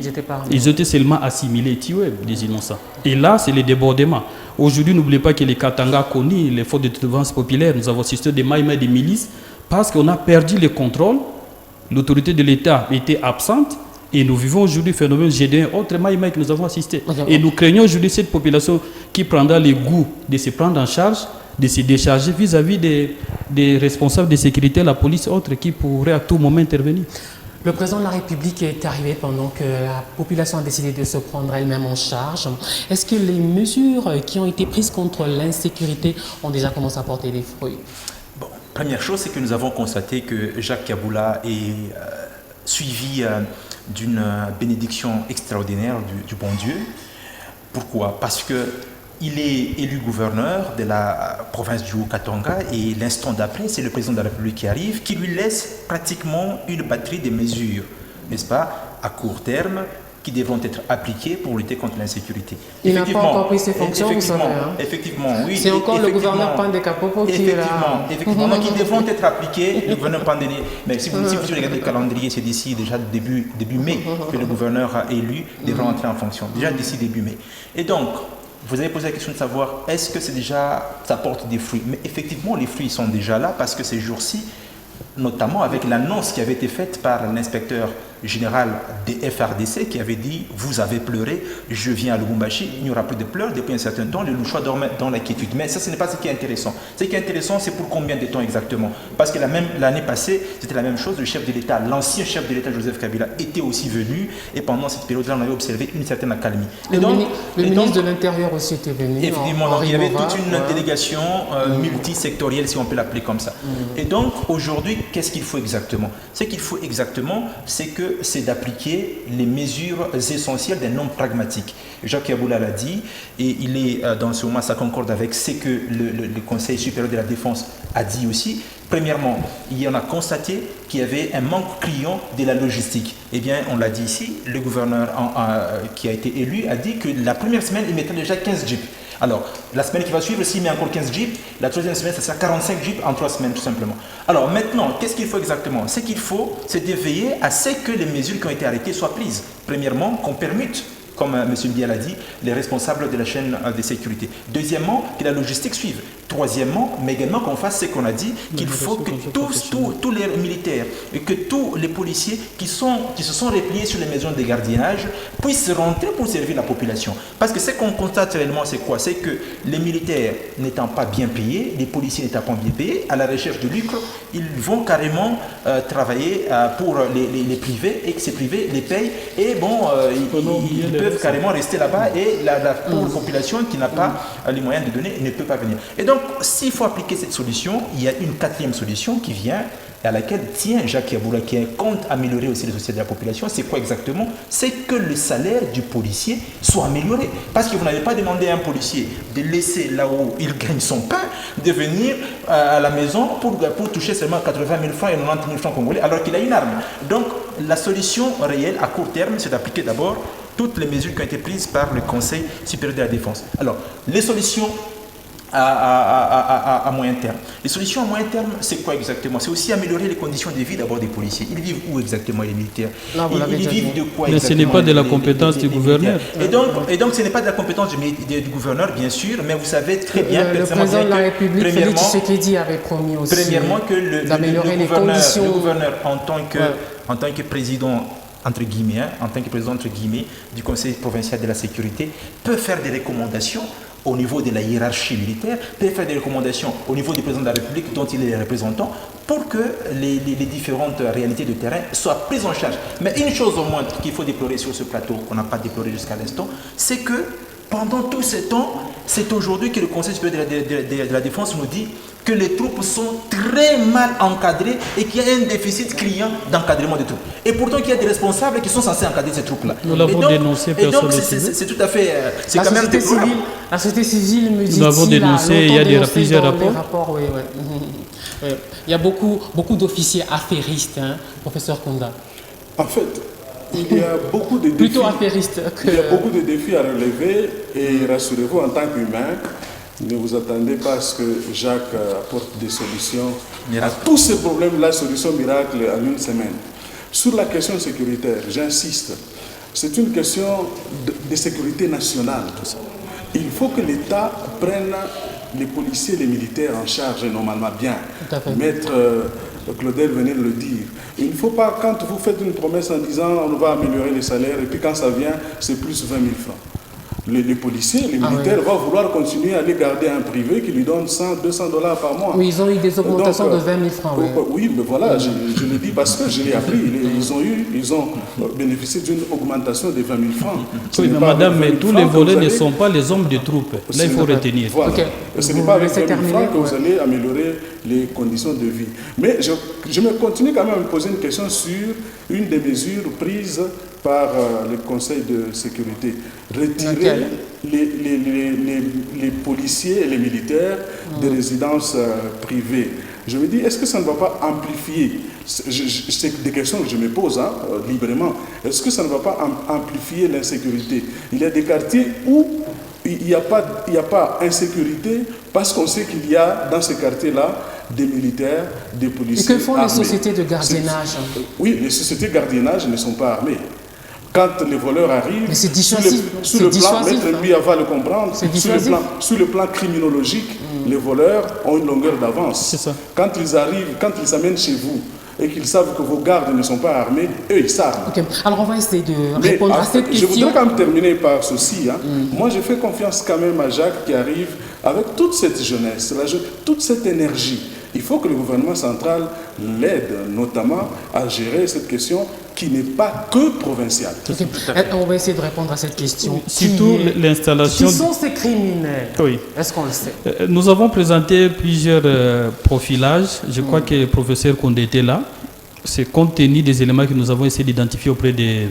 Speaker 2: Ils étaient seulement assimilés, tués, des innocents. Et là, c'est le débordement. Aujourd'hui, n'oubliez pas que les Katanga connus, les forces de défense populaire, nous avons assisté des maïmas et des milices parce qu'on a perdu le contrôle. L'autorité de l'État était absente. Et nous vivons aujourd'hui le phénomène GD1, autre maïma que nous avons assisté. Et nous craignons aujourd'hui cette population qui prendra le goût de se prendre en charge, de se décharger vis-à-vis des responsables de sécurité, la police, autres qui pourraient à tout moment intervenir.
Speaker 1: Le président de la République est arrivé pendant que la population a décidé de se prendre elle-même en charge. Est-ce que les mesures qui ont été prises contre l'insécurité ont déjà commencé à porter des fruits?
Speaker 4: Bon, première chose, c'est que nous avons constaté que Jacques Kaboula est suivi d'une bénédiction extraordinaire du bon Dieu. Pourquoi? Parce qu'il est élu gouverneur de la province du Haut-Katanga et l'instant d'après, c'est le président de la République qui arrive, qui lui laisse pratiquement une batterie de mesures, n'est-ce pas, à court terme, qui devront être appliquées pour lutter contre l'insécurité.
Speaker 1: Il n'a pas encore pris ses fonctions, vous savez.
Speaker 4: Effectivement, oui.
Speaker 1: C'est encore le gouverneur Pandekapopo qui est là.
Speaker 4: Effectivement, donc ils devront être appliqués, le gouverneur Pandéné. Mais si vous regardez le calendrier, c'est d'ici déjà début mai que le gouverneur a élu devra entrer en fonction. Déjà d'ici début mai. Et donc, vous avez posé la question de savoir, est-ce que c'est déjà, ça porte des fruits? Mais effectivement, les fruits sont déjà là parce que ces jours-ci, notamment avec l'annonce qui avait été faite par l'inspecteur général des FRDC qui avait dit « Vous avez pleuré, je viens à Lubumbashi, il n'y aura plus de pleurs. » Depuis un certain temps, les Louchois dorment dans l'inquiétude. Mais ça, ce n'est pas ce qui est intéressant. Ce qui est intéressant, c'est pour combien de temps exactement? Parce que l'année passée, c'était la même chose. Le chef de l'État, l'ancien chef de l'État, Joseph Kabila, était aussi venu. Et pendant cette période-là, on avait observé une certaine accalmie.
Speaker 1: Le ministre de l'Intérieur aussi était venu.
Speaker 4: Effectivement, donc, il y avait toute une délégation multisectorielle, si on peut l'appeler comme ça. Et donc, aujourd'hui, qu'est-ce qu'il faut exactement? Ce qu'il faut exactement, c'est d'appliquer les mesures essentielles d'un homme pragmatique. Jacques Kaboula l'a dit, et il est dans ce moment, ça concorde avec ce que le Conseil supérieur de la défense a dit aussi. Premièrement, il y en a constaté qu'il y avait un manque criant de la logistique. Eh bien, on l'a dit ici, le gouverneur qui a été élu a dit que la première semaine, il mettait déjà 15 jeeps. Alors, la semaine qui va suivre, s'il met encore 15 jeeps, la troisième semaine, ça sera 45 jeeps en 3 semaines, tout simplement. Alors maintenant, qu'est-ce qu'il faut exactement? Ce qu'il faut, c'est de veiller à ce que les mesures qui ont été arrêtées soient prises. Premièrement, qu'on permute, comme M. Biel a dit, les responsables de la chaîne de sécurité. Deuxièmement, que la logistique suive. Troisièmement, mais également qu'on fasse ce qu'on a dit, qu'il faut que tous les militaires et que tous les policiers qui se sont repliés sur les maisons de gardiennage puissent rentrer pour servir la population. Parce que ce qu'on constate réellement, c'est quoi? C'est que les militaires n'étant pas bien payés, les policiers n'étant pas bien payés, à la recherche de lucre, ils vont carrément travailler pour les privés et que ces privés les payent et bon, ils peuvent carrément rester là-bas et la pauvre population qui n'a pas les moyens de donner ne peut pas venir. Et donc, s'il faut appliquer cette solution, il y a une quatrième solution qui vient et à laquelle tient Jacques Kaboula, qui compte améliorer aussi les sociétés de la population. C'est quoi exactement? C'est que le salaire du policier soit amélioré. Parce que vous n'avez pas demandé à un policier de laisser là où il gagne son pain, de venir à la maison pour toucher seulement 80 000 francs et 90 000 francs congolais alors qu'il a une arme. Donc, la solution réelle à court terme, c'est d'appliquer d'abord toutes les mesures qui ont été prises par le Conseil supérieur de la défense. Alors, les solutions à moyen terme. Les solutions à moyen terme, c'est quoi exactement? C'est aussi améliorer les conditions de vie d'abord des policiers. Ils vivent où exactement, les militaires? Ils vivent de quoi exactement?
Speaker 2: Mais ce n'est pas de la compétence du gouverneur.
Speaker 4: Et donc ce n'est pas de la compétence du gouverneur, bien sûr, mais vous savez très bien
Speaker 1: le président de la République, Félix Tshisekedi, avait promis aussi
Speaker 4: premièrement que le gouverneur en tant que président entre guillemets, du Conseil provincial de la sécurité, peut faire des recommandations au niveau de la hiérarchie militaire, peut faire des recommandations au niveau du président de la République dont il est le représentant pour que les différentes réalités de terrain soient prises en charge. Mais une chose au moins qu'il faut déplorer sur ce plateau, qu'on n'a pas déploré jusqu'à l'instant, c'est que pendant tout ce temps, c'est aujourd'hui que le Conseil supérieur de la Défense nous dit que les troupes sont très mal encadrées et qu'il y a un déficit criant d'encadrement des troupes. Et pourtant qu'il y a des responsables qui sont censés encadrer ces troupes-là.
Speaker 2: Nous l'avons dénoncé, personne ne suit.
Speaker 4: C'est tout à fait... C'est quand même déplorable.
Speaker 1: La société civile me dit...
Speaker 2: Nous l'avons dénoncé, il y a plusieurs rapports.
Speaker 1: Il y a beaucoup d'officiers affairistes, professeur Kunda.
Speaker 3: En fait, il y a beaucoup de défis.
Speaker 1: Plutôt affairistes que...
Speaker 3: Il y a beaucoup de défis à relever et rassurez-vous, en tant qu'humain, ne vous attendez pas à ce que Jacques apporte des solutions à tous ces problèmes, la solution miracle en une semaine. Sur la question sécuritaire, j'insiste, c'est une question de sécurité nationale. Il faut que l'État prenne les policiers et les militaires en charge normalement bien. Maître Claudel venait de le dire. Il ne faut pas, quand vous faites une promesse en disant on va améliorer les salaires, et puis quand ça vient, c'est plus 20 000 francs. Les policiers, les militaires vont vouloir continuer à les garder un privé qui lui donne 100, 200 dollars par mois.
Speaker 1: Oui, ils ont eu des augmentations de 20 000 francs.
Speaker 3: Oui, mais voilà, je le dis parce que je l'ai appris. Ils ont bénéficié d'une augmentation de 20 000 francs.
Speaker 2: Oui, mais madame, mais tous les volets ne sont pas les hommes de troupes. Là, il faut retenir.
Speaker 3: Voilà. Ce n'est pas avec 20 000 francs que vous allez améliorer les conditions de vie. Mais je me continue quand même à me poser une question sur une des mesures prises par le Conseil de sécurité. Retirer les policiers et les militaires des résidences privées. Je me dis, est-ce que ça ne va pas amplifier, c'est des questions que je me pose librement, est-ce que ça ne va pas amplifier l'insécurité? Il y a des quartiers où il n'y a pas insécurité parce qu'on sait qu'il y a dans ces quartiers-là des militaires, des policiers.
Speaker 1: Et que font les sociétés de gardiennage?
Speaker 3: Oui, les sociétés de gardiennage ne sont pas armées. Quand les voleurs arrivent, sur le plan, Maître Mbia va le comprendre, sur le plan criminologique, les voleurs ont une longueur d'avance. Quand ils arrivent, quand ils s'amènent chez vous et qu'ils savent que vos gardes ne sont pas armés, eux ils s'arment.
Speaker 1: Alors on va essayer de répondre à cette question.
Speaker 3: Je voudrais quand même terminer par ceci. Moi je fais confiance quand même à Jacques qui arrive avec toute cette jeunesse, toute cette énergie. Il faut que le gouvernement central l'aide notamment à gérer cette question qui n'est pas que provinciale.
Speaker 1: On va essayer de répondre à cette question.
Speaker 2: Surtout l'installation...
Speaker 1: Qui sont ces criminels?
Speaker 2: Oui.
Speaker 1: Est-ce qu'on le sait?
Speaker 2: Nous avons présenté plusieurs profilages. Je crois que le professeur Kondé était là. C'est compte tenu des éléments que nous avons essayé d'identifier auprès des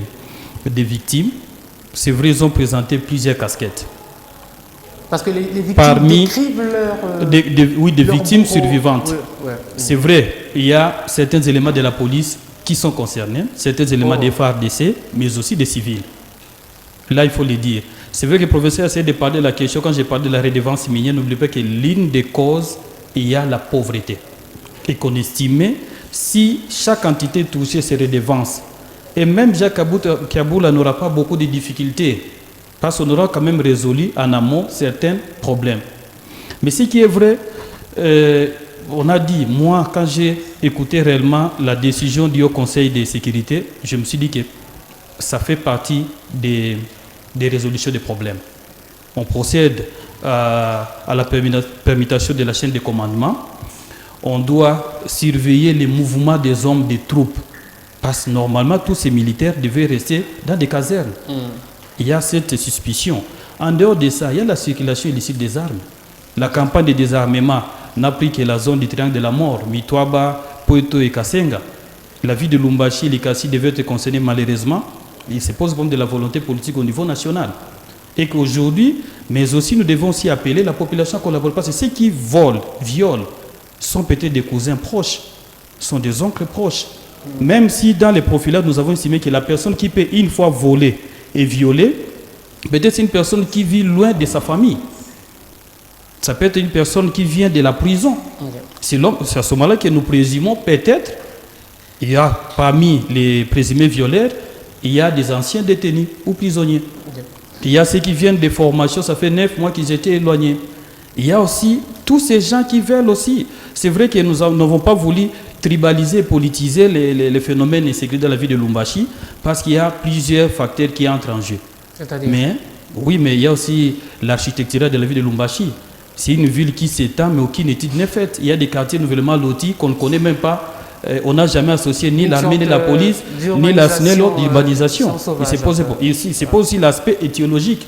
Speaker 2: victimes. C'est vrai, ils ont présenté plusieurs casquettes.
Speaker 1: Parce que les victimes décrivent leur...
Speaker 2: des victimes survivantes. C'est vrai, il y a certains éléments de la police qui sont concernés, certains éléments des FARDC, mais aussi des civils. Là, il faut le dire. C'est vrai que le professeur essaie de parler de la question, quand j'ai parlé de la redevance minière, n'oubliez pas que l'une des causes, il y a la pauvreté. Et qu'on estimait, si chaque entité touchait ses redevances, et même Jacques Kaboula n'aura pas beaucoup de difficultés, parce qu'on aura quand même résolu en amont certains problèmes. Mais ce qui est vrai, on a dit, moi, quand j'ai écouté réellement la décision du Haut Conseil de sécurité, je me suis dit que ça fait partie des résolutions des problèmes. On procède à la permutation de la chaîne de commandement. On doit surveiller les mouvements des hommes des troupes. Parce que normalement, tous ces militaires devaient rester dans des casernes. Il y a cette suspicion. En dehors de ça, il y a la circulation illicite des armes. La campagne de désarmement n'a pris que la zone du triangle de la mort, Mitwaba, Poeto et Kasenga. La vie de Lumbashi et Likasi devait être concernée malheureusement. Il se pose comme de la volonté politique au niveau national. Et qu'aujourd'hui, mais aussi nous devons aussi appeler la population à collaborer. Parce que ceux qui volent, violent, sont peut-être des cousins proches, sont des oncles proches. Même si dans les profils-là, nous avons estimé que la personne qui peut une fois voler et violer, peut-être c'est une personne qui vit loin de sa famille. Ça peut être une personne qui vient de la prison. C'est à ce moment-là que nous présumons peut-être, il y a parmi les présumés violeurs, il y a des anciens détenus ou prisonniers. Il y a ceux qui viennent des formations, ça fait 9 mois qu'ils étaient éloignés. Il y a aussi tous ces gens qui veulent aussi. C'est vrai que nous n'avons pas voulu tribaliser, politiser les phénomènes insécurité de la ville de Lubumbashi parce qu'il y a plusieurs facteurs qui entrent en jeu. Mais il y a aussi l'architecture de la ville de Lubumbashi. C'est une ville qui s'étend, mais aucune étude n'est faite. Il y a des quartiers nouvellement lotis qu'on ne connaît même pas. On n'a jamais associé ni l'armée, ni la police, ni la SNEL, l'urbanisation. Il se pose aussi l'aspect étiologique.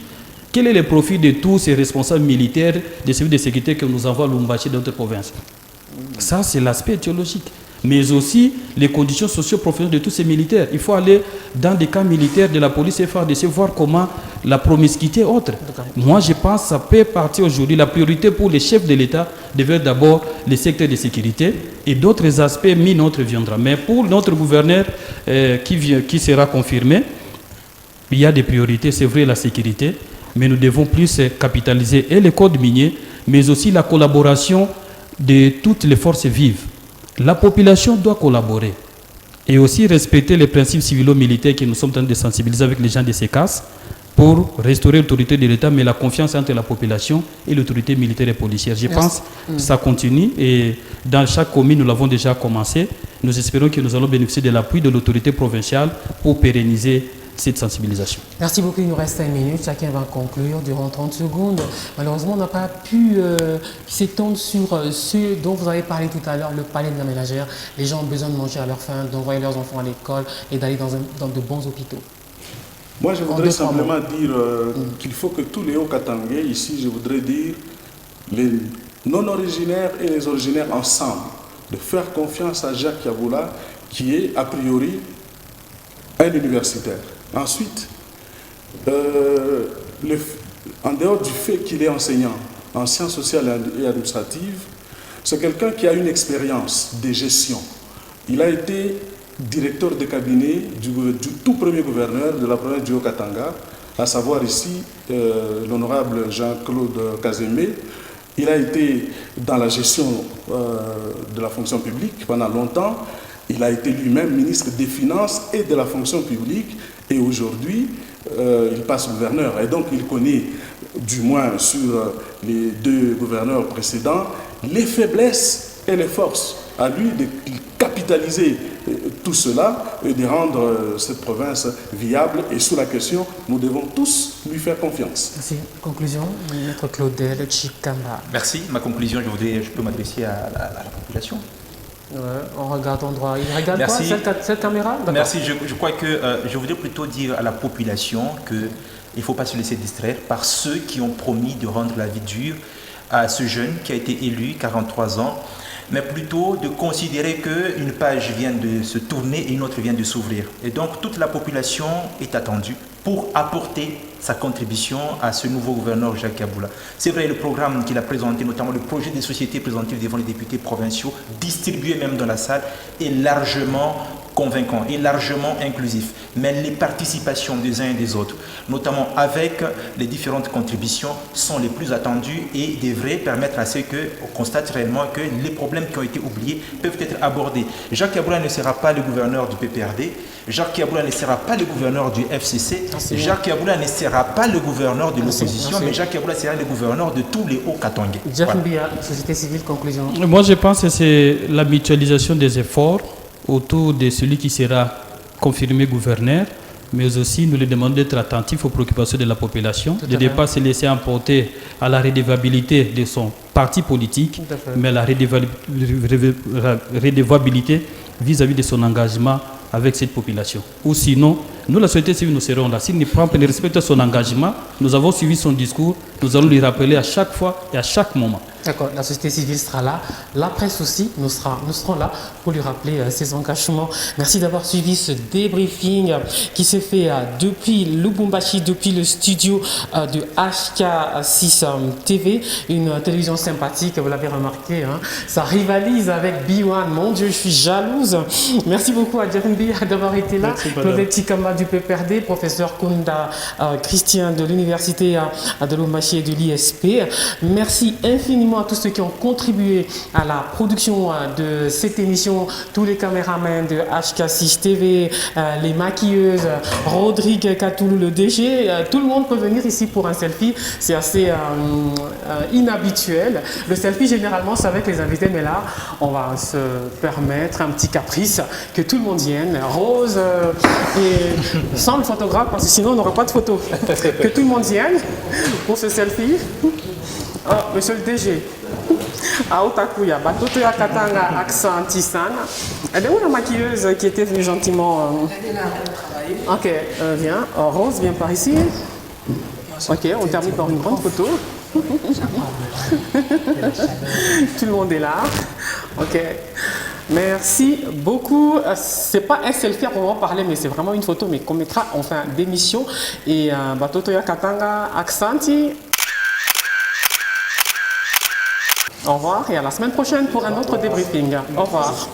Speaker 2: Quel est le profit de tous ces responsables militaires des services de sécurité que nous envoient à Lubumbashi dans d'autres provinces? Ça, c'est l'aspect étiologique. Mais aussi les conditions socio-professionnelles de tous ces militaires. Il faut aller dans des camps militaires de la police et FARDC voir comment la promiscuité est autre. Moi, je pense que ça peut partir aujourd'hui. La priorité pour les chefs de l'État devrait d'abord les secteurs de sécurité et d'autres aspects mis notre viendra. Mais pour notre gouverneur qui sera confirmé, il y a des priorités, c'est vrai, la sécurité, mais nous devons plus capitaliser et les codes miniers, mais aussi la collaboration de toutes les forces vives. La population doit collaborer et aussi respecter les principes civilo-militaires que nous sommes en train de sensibiliser avec les gens de ces casses pour restaurer l'autorité de l'État, mais la confiance entre la population et l'autorité militaire et policière. Je pense que ça continue et dans chaque commune, nous l'avons déjà commencé. Nous espérons que nous allons bénéficier de l'appui de l'autorité provinciale pour pérenniser cette sensibilisation.
Speaker 1: Merci beaucoup, il nous reste 5 minutes, chacun va conclure durant 30 secondes. Malheureusement, on n'a pas pu s'étendre sur ce dont vous avez parlé tout à l'heure, le palais de la ménagère. Les gens ont besoin de manger à leur faim, d'envoyer leurs enfants à l'école et d'aller dans de bons hôpitaux.
Speaker 3: Moi, je voudrais simplement dire qu'il faut que tous les Hauts-Katangais, ici, je voudrais dire, les non-originaires et les originaires ensemble, de faire confiance à Jacques Yabula, qui est a priori un universitaire. Ensuite, en dehors du fait qu'il est enseignant en sciences sociales et administratives, c'est quelqu'un qui a une expérience de gestion. Il a été directeur de cabinet du tout premier gouverneur de la province du Haut-Katanga, à savoir ici l'honorable Jean-Claude Kazembe. Il a été dans la gestion de la fonction publique pendant longtemps. Il a été lui-même ministre des Finances et de la fonction publique. Et aujourd'hui, il passe gouverneur. Et donc, il connaît, du moins sur les 2 gouverneurs précédents, les faiblesses et les forces. À lui de capitaliser tout cela et de rendre cette province viable. Et sur la question, nous devons tous lui faire confiance.
Speaker 1: Merci. Conclusion, Maître Claudel Chikamba.
Speaker 4: Merci. Ma conclusion, je peux m'adresser à la population.
Speaker 1: On regarde en droit. Il regarde
Speaker 4: Merci.
Speaker 1: Quoi cette caméra?
Speaker 4: Merci. Je crois que je voudrais plutôt dire à la population qu'il ne faut pas se laisser distraire par ceux qui ont promis de rendre la vie dure à ce jeune qui a été élu, 43 ans, mais plutôt de considérer qu'une page vient de se tourner et une autre vient de s'ouvrir. Et donc toute la population est attendue pour apporter sa contribution à ce nouveau gouverneur Jacques Yabula. C'est vrai, le programme qu'il a présenté, notamment le projet des sociétés présenté devant les députés provinciaux, distribué même dans la salle, est largement convaincant et largement inclusif. Mais les participations des uns et des autres, notamment avec les différentes contributions, sont les plus attendues et devraient permettre à ce qu'on constate réellement que les problèmes qui ont été oubliés peuvent être abordés. Jacques Yabula ne sera pas le gouverneur du PPRD, Jacques Yabula ne sera pas le gouverneur du FCC, Jacques Yabula ne sera pas le gouverneur de l'opposition, mais Jacques Yabula sera le gouverneur de tous les Hauts-Katangais.
Speaker 1: Jeff Mbia, société civile, conclusion.
Speaker 2: Moi, je pense que c'est la mutualisation des efforts autour de celui qui sera confirmé gouverneur, mais aussi nous lui demandons d'être attentif aux préoccupations de la population, de ne pas se laisser emporter à la redevabilité de son parti politique, mais la redevabilité vis-à-vis de son engagement avec cette population. Ou sinon, nous, la société civile, nous serons là. S'il ne prend pas, ne respecte son engagement, nous avons suivi son discours, nous allons lui rappeler à chaque fois et à chaque moment.
Speaker 1: D'accord, la société civile sera là, la presse aussi, nous serons là pour lui rappeler ses engagements. Merci d'avoir suivi ce débriefing qui s'est fait depuis Lubumbashi, depuis le studio de HK6 TV, une télévision sympathique, vous l'avez remarqué, hein, ça rivalise avec B1, mon Dieu, je suis jalouse. Merci beaucoup à Djerumbi d'avoir été là, nos petits camarades du PPRD, professeur Kunda Christian de l'université de Lubumbashi et de l'ISP. Merci infiniment à tous ceux qui ont contribué à la production de cette émission, tous les caméramans de HK6 TV, les maquilleuses, Rodrigue Katoulou, le DG, tout le monde peut venir ici pour un selfie, c'est assez inhabituel. Le selfie généralement c'est avec les invités, mais là on va se permettre un petit caprice, que tout le monde vienne, Rose et sans le photographe parce que sinon on n'aura pas de photo. Que tout le monde vienne pour ce selfie. Oh, monsieur le DG, Aotakuya, Batoto ya Katanga, accent Tisana. Elle est où la maquilleuse qui était venue gentiment
Speaker 5: Elle est là, elle travaille.
Speaker 1: Ok, viens. Oh, Rose, viens par ici. Ok, on termine par une grande photo. Tout le monde est là. Ok. Merci beaucoup. C'est pas un selfie à proprement parler, mais c'est vraiment une photo, mais qu'on mettra en fin d'émission. Et Batoto ya Katanga, accenti. Au revoir et à la semaine prochaine pour un autre débriefing. Au revoir.